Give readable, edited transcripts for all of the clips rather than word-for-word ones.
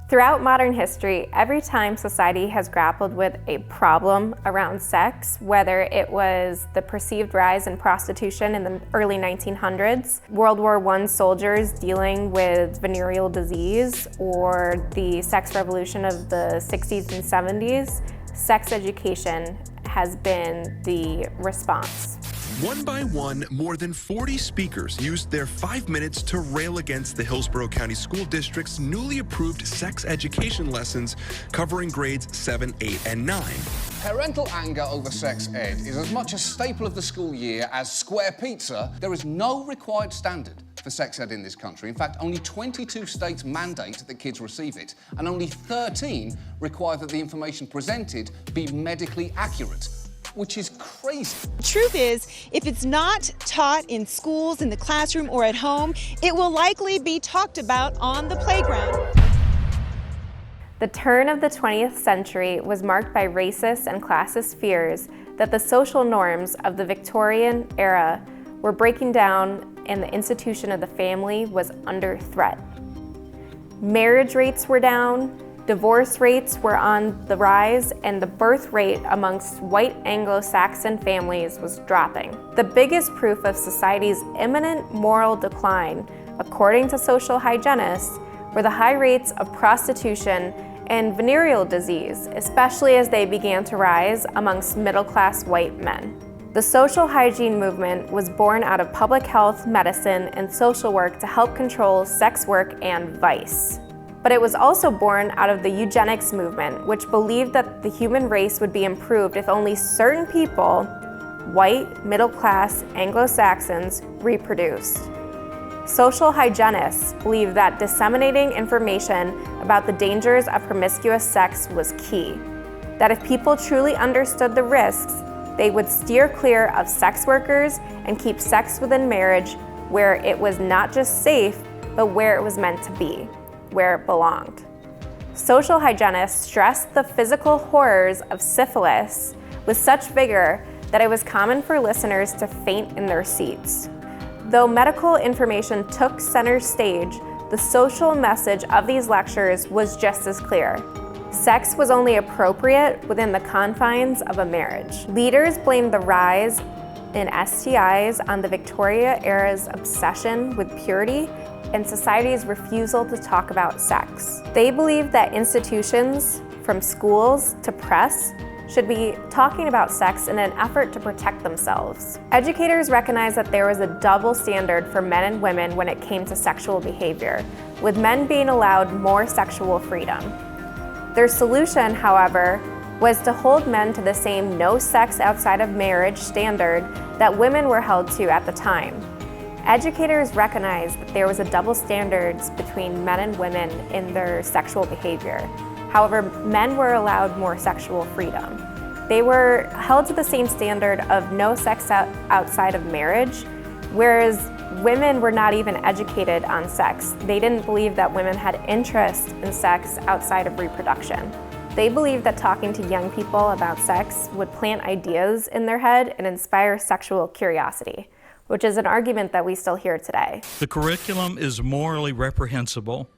Throughout modern history, every time society has grappled with a problem around sex, whether it was the perceived rise in prostitution in the early 1900s, World War I soldiers dealing with venereal disease, or the sex revolution of the 60s and 70s, sex education has been the response. One by one, more than 40 speakers used their 5 minutes to rail against the Hillsborough County School District's newly approved sex education lessons covering grades 7, 8, and 9. Parental anger over sex ed is as much a staple of the school year as square pizza. There is no required standard for sex ed in this country. In fact, only 22 states mandate that kids receive it, and only 13 require that the information presented be medically accurate, which is crazy. The truth is, if it's not taught in schools, in the classroom, or at home, it will likely be talked about on the playground. The turn of the 20th century was marked by racist and classist fears that the social norms of the Victorian era were breaking down and the institution of the family was under threat. Marriage rates were down, divorce rates were on the rise, and the birth rate amongst white Anglo-Saxon families was dropping. The biggest proof of society's imminent moral decline, according to social hygienists, were the high rates of prostitution and venereal disease, especially as they began to rise amongst middle-class white men. The social hygiene movement was born out of public health, medicine, and social work to help control sex work and vice. But it was also born out of the eugenics movement, which believed that the human race would be improved if only certain people, white, middle-class Anglo-Saxons, reproduced. Social hygienists believed that disseminating information about the dangers of promiscuous sex was key, that if people truly understood the risks, they would steer clear of sex workers and keep sex within marriage where it was not just safe, but where it was meant to be, where it belonged. Social hygienists stressed the physical horrors of syphilis with such vigor that it was common for listeners to faint in their seats. Though medical information took center stage, the social message of these lectures was just as clear. Sex was only appropriate within the confines of a marriage. Leaders blamed the rise in STIs on the Victoria era's obsession with purity and society's refusal to talk about sex. They believed that institutions, from schools to press, should be talking about sex in an effort to protect themselves. Educators recognized that there was a double standard for men and women when it came to sexual behavior, with men being allowed more sexual freedom. Their solution, however, was to hold men to the same no sex outside of marriage standard that women were held to at the time. Educators recognized that there was a double standards between men and women in their sexual behavior. However, men were allowed more sexual freedom. They were held to the same standard of no sex outside of marriage, whereas women were not even educated on sex. They didn't believe that women had interest in sex outside of reproduction. They believed that talking to young people about sex would plant ideas in their head and inspire sexual curiosity, which is an argument that we still hear today. The curriculum is morally reprehensible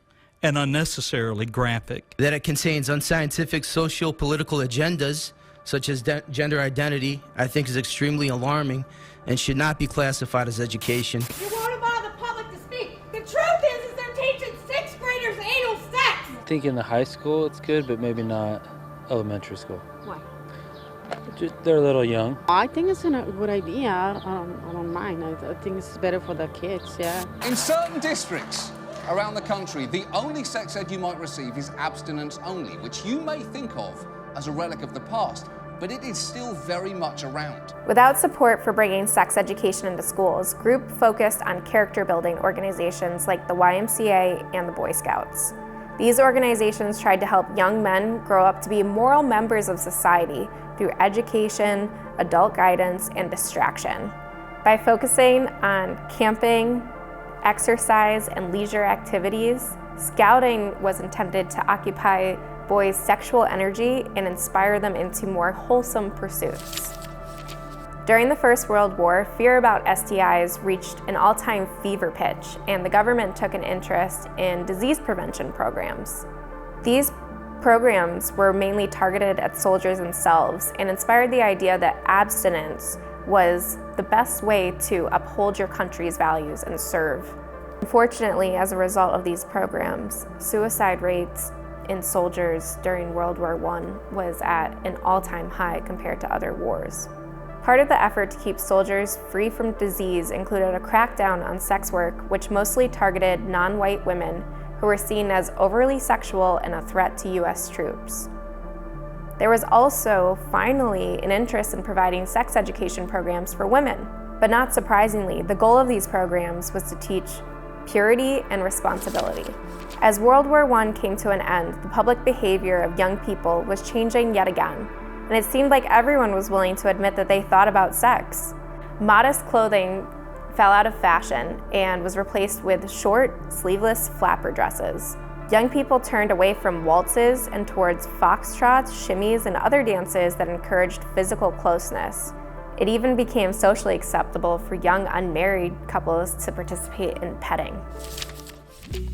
and unnecessarily graphic. That it contains unscientific socio-political agendas, such as gender identity, I think is extremely alarming and should not be classified as education. You won't allow the public to speak. The truth is they're teaching 6th graders anal sex. I think in the high school it's good, but maybe not elementary school. Why? They're a little young. I think it's a good idea. I don't mind. I think it's better for the kids, yeah. In certain districts around the country, the only sex ed you might receive is abstinence only, which you may think of as a relic of the past, but it is still very much around. Without support for bringing sex education into schools, group focused on character-building organizations like the YMCA and the Boy Scouts. These organizations tried to help young men grow up to be moral members of society through education, adult guidance, and distraction. By focusing on camping, exercise, and leisure activities, scouting was intended to occupy boys' sexual energy and inspire them into more wholesome pursuits. During the First World War, fear about STIs reached an all-time fever pitch, and the government took an interest in disease prevention programs. These programs were mainly targeted at soldiers themselves and inspired the idea that abstinence was the best way to uphold your country's values and serve. Unfortunately, as a result of these programs, suicide rates in soldiers during World War I was at an all-time high compared to other wars. Part of the effort to keep soldiers free from disease included a crackdown on sex work, which mostly targeted non-white women who were seen as overly sexual and a threat to U.S. troops. There was also, finally, an interest in providing sex education programs for women. But not surprisingly, the goal of these programs was to teach purity and responsibility. As World War I came to an end, the public behavior of young people was changing yet again, and it seemed like everyone was willing to admit that they thought about sex. Modest clothing fell out of fashion and was replaced with short, sleeveless flapper dresses. Young people turned away from waltzes and towards foxtrots, shimmies, and other dances that encouraged physical closeness. It even became socially acceptable for young unmarried couples to participate in petting.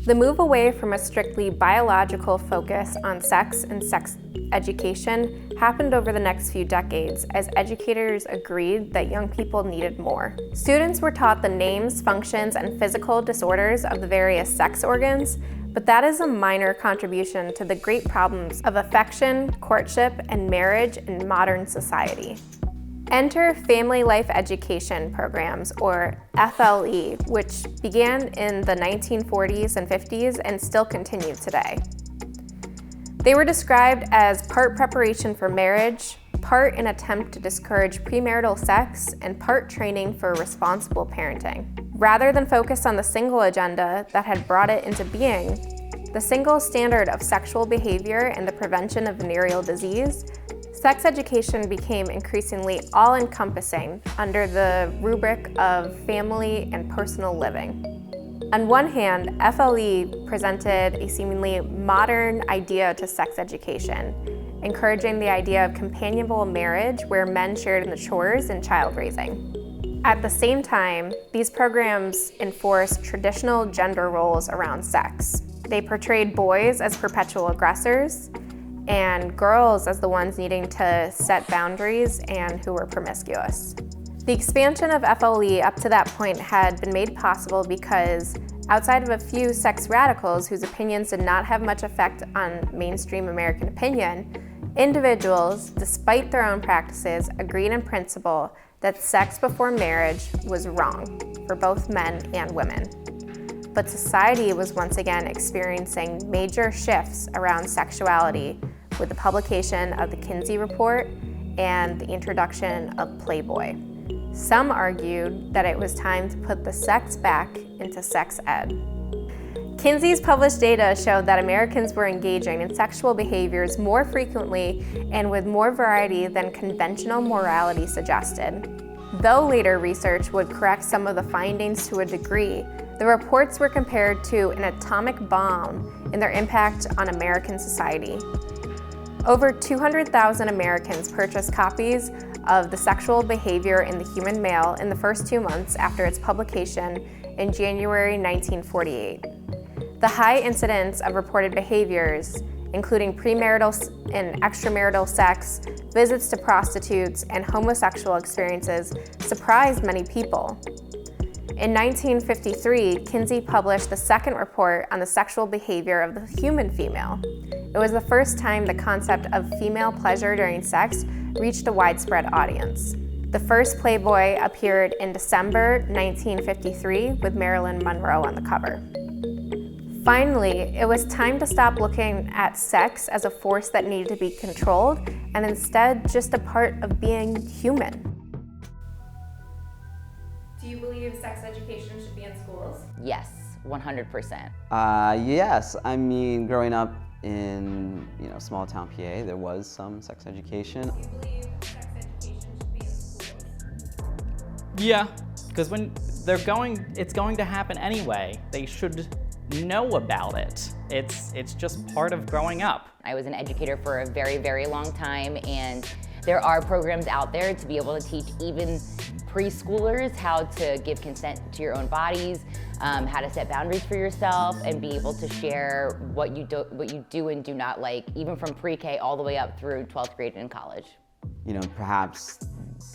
The move away from a strictly biological focus on sex and sex education happened over the next few decades as educators agreed that young people needed more. Students were taught the names, functions, and physical disorders of the various sex organs, but that is a minor contribution to the great problems of affection, courtship, and marriage in modern society. Enter family life education programs, or FLE, which began in the 1940s and 50s and still continue today. They were described as part preparation for marriage, part an attempt to discourage premarital sex, and part training for responsible parenting. Rather than focus on the single agenda that had brought it into being, the single standard of sexual behavior and the prevention of venereal disease, sex education became increasingly all-encompassing under the rubric of family and personal living. On one hand, FLE presented a seemingly modern idea to sex education, encouraging the idea of companionable marriage where men shared in the chores and child raising. At the same time, these programs enforced traditional gender roles around sex. They portrayed boys as perpetual aggressors and girls as the ones needing to set boundaries and who were promiscuous. The expansion of FLE up to that point had been made possible because, outside of a few sex radicals whose opinions did not have much effect on mainstream American opinion, individuals, despite their own practices, agreed in principle that sex before marriage was wrong for both men and women. But society was once again experiencing major shifts around sexuality with the publication of the Kinsey Report and the introduction of Playboy. Some argued that it was time to put the sex back into sex ed. Kinsey's published data showed that Americans were engaging in sexual behaviors more frequently and with more variety than conventional morality suggested. Though later research would correct some of the findings to a degree, the reports were compared to an atomic bomb in their impact on American society. Over 200,000 Americans purchased copies of The Sexual Behavior in the Human Male in the first 2 months after its publication in January 1948. The high incidence of reported behaviors, including premarital and extramarital sex, visits to prostitutes, and homosexual experiences, surprised many people. In 1953, Kinsey published the second report on the sexual behavior of the human female. It was the first time the concept of female pleasure during sex reached a widespread audience. The first Playboy appeared in December 1953 with Marilyn Monroe on the cover. Finally, it was time to stop looking at sex as a force that needed to be controlled and instead just a part of being human. Do you believe sex education should be in schools? Yes, 100%. Yes, I mean, growing up in small town PA, there was some sex education. Do you believe sex education should be in schools? Yeah, because when it's going to happen anyway. They should know about it. It's just part of growing up. I was an educator for a very, very long time, and there are programs out there to be able to teach even preschoolers how to give consent to your own bodies, how to set boundaries for yourself, and be able to share what you do and do not like, even from pre-K all the way up through 12th grade and college. You know, perhaps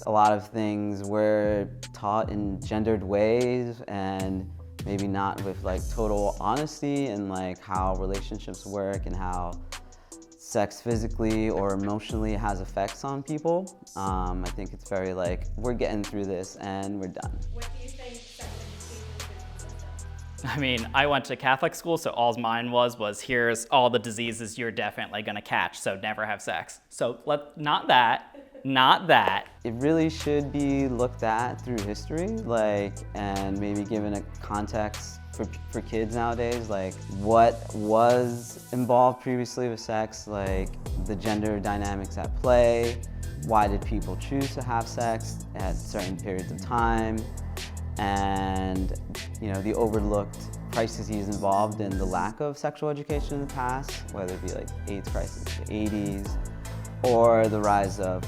a lot of things were taught in gendered ways and maybe not with like total honesty and like how relationships work and how sex physically or emotionally has effects on people. I think it's very like, we're getting through this and we're done. What do you think sex education should consist of? I mean, I went to Catholic school, so all mine was here's all the diseases you're definitely gonna catch, so never have sex. So not that. It really should be looked at through history, like, and maybe given a context for kids nowadays, like what was involved previously with sex, like the gender dynamics at play, why did people choose to have sex at certain periods of time, and you know, the overlooked crises involved in the lack of sexual education in the past, whether it be like AIDS crisis in the 80s, or the rise of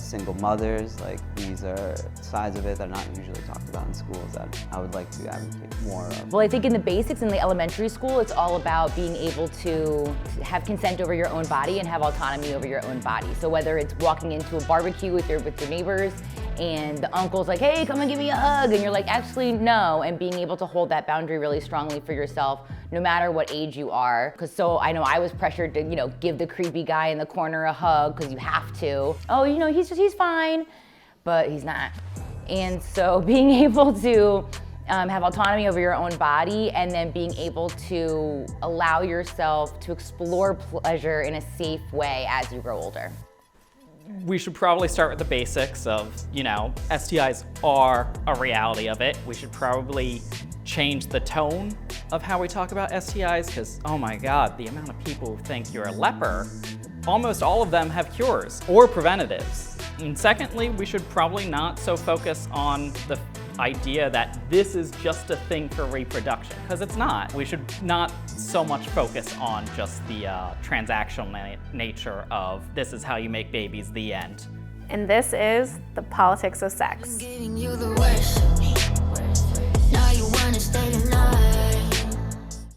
single mothers. Like, these are sides of it that are not usually talked about in schools that I would like to advocate more of. Well, I think in the basics, in the elementary school, it's all about being able to have consent over your own body and have autonomy over your own body. So whether it's walking into a barbecue with your neighbors and the uncle's like, hey, come and give me a hug, and you're like, actually, no, and being able to hold that boundary really strongly for yourself, no matter what age you are. Because so I know I was pressured to, you know, give the creepy guy in the corner a hug because you have to. Oh, you know, he's fine, but he's not. And so being able to have autonomy over your own body, and then being able to allow yourself to explore pleasure in a safe way as you grow older. We should probably start with the basics of, you know, STIs are a reality of it. We should probably change the tone of how we talk about STIs, because, oh my God, the amount of people who think you're a leper, almost all of them have cures or preventatives. And secondly, we should probably not so focus on the idea that this is just a thing for reproduction, because it's not. We should not so much focus on just the transactional nature of this is how you make babies, the end. And this is the politics of sex. Giving you the worst. Now you wanna stay tonight.